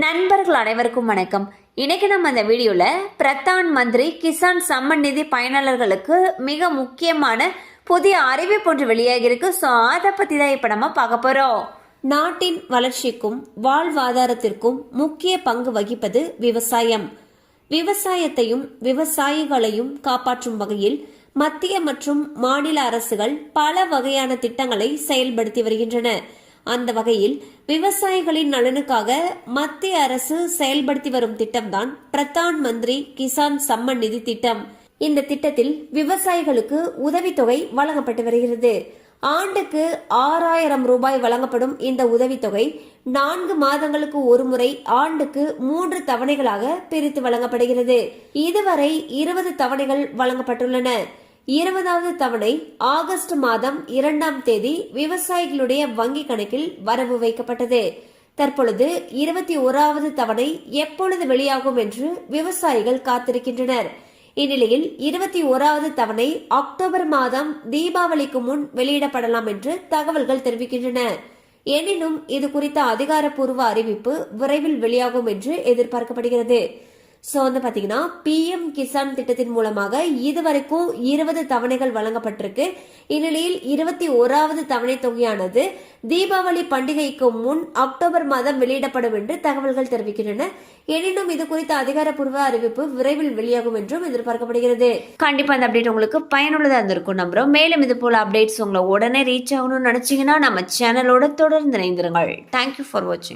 நண்பர்கள் அனைவருக்கும் வணக்கம். இன்னைக்கு நம்ம இந்த வீடியோல பிரதான் மந்திரி கிசான் சம்மன் நிதி பயனாளர்களுக்கு மிக முக்கியமான புதிய அறிவிப்பு ஒன்று வெளியாகி இருக்கு. ஸோ அதை பத்தி தான் இப்ப நம்ம பார்க்க போறோம். நாட்டின் வளர்ச்சிக்கும் வாழ்வாதாரத்திற்கும் முக்கிய பங்கு வகிப்பது விவசாயம். விவசாயத்தையும் விவசாயிகளையும் காப்பாற்றும் வகையில் மத்திய மற்றும் மாநில அரசுகள் பல வகையான திட்டங்களை செயல்படுத்தி வருகின்றன. அந்த வகையில் விவசாயிகளின் நலனுக்காக மத்திய அரசு செயல்படுத்தி வரும் திட்டம்தான் பிரதான் மந்திரி கிசான் சம்மன் நிதி திட்டம். இந்த திட்டத்தில் விவசாயிகளுக்கு உதவித்தொகை வழங்கப்பட்டு வருகிறது. ஆண்டுக்கு 6000 ரூபாய் வழங்கப்படும் இந்த உதவித்தொகை 4 மாதங்களுக்கு ஒருமுறை ஆண்டுக்கு 3 தவணைகளாக பிரித்து வழங்கப்படுகிறது. இதுவரை 20 தவணைகள் வழங்கப்பட்டுள்ளன. 20வது தவணை ஆகஸ்ட் மாதம் 2ஆம் தேதி விவசாயிகளுடைய வங்கி கணக்கில் வரவு வைக்கப்பட்டது. தற்பொழுது 21வது தவணை எப்பொழுது வெளியாகும் என்று விவசாயிகள் காத்திருக்கின்றனர். இந்நிலையில் 21வது தவணை அக்டோபர் மாதம் தீபாவளிக்கு முன் வெளியிடப்படலாம் என்று தகவல்கள் தெரிவிக்கின்றன. எனினும் இது குறித்த அதிகாரப்பூர்வ அறிவிப்பு விரைவில் வெளியாகும் என்று எதிர்பார்க்கப்படுகிறது. ஸோ பாத்தீங்கன்னா PM கிசான் திட்டத்தின் மூலமாக இதுவரைக்கும் 20 தவணைகள் வழங்கப்பட்டிருக்கு. இந்நிலையில் 21வது தவணை தொகையானது தீபாவளி பண்டிகைக்கு முன் அக்டோபர் மாதம் வெளியிடப்படும் என்று தகவல்கள் தெரிவிக்கின்றன. எனினும் இது குறித்த அதிகாரப்பூர்வ அறிவிப்பு விரைவில் வெளியாகும் என்றும் எதிர்பார்க்கப்படுகிறது. கண்டிப்பா இந்த அப்டேட் உங்களுக்கு பயனுள்ளதா இருந்திருக்கும் நம்புறோம். மேலும் இது போல அப்டேட்ஸ் உங்களை உடனே ரீச் ஆகணும்னு நினைச்சீங்கன்னா நம்ம சேனலோட தொடர்ந்து இணைந்திருங்கள். தேங்க்யூ ஃபார் வாட்சிங்.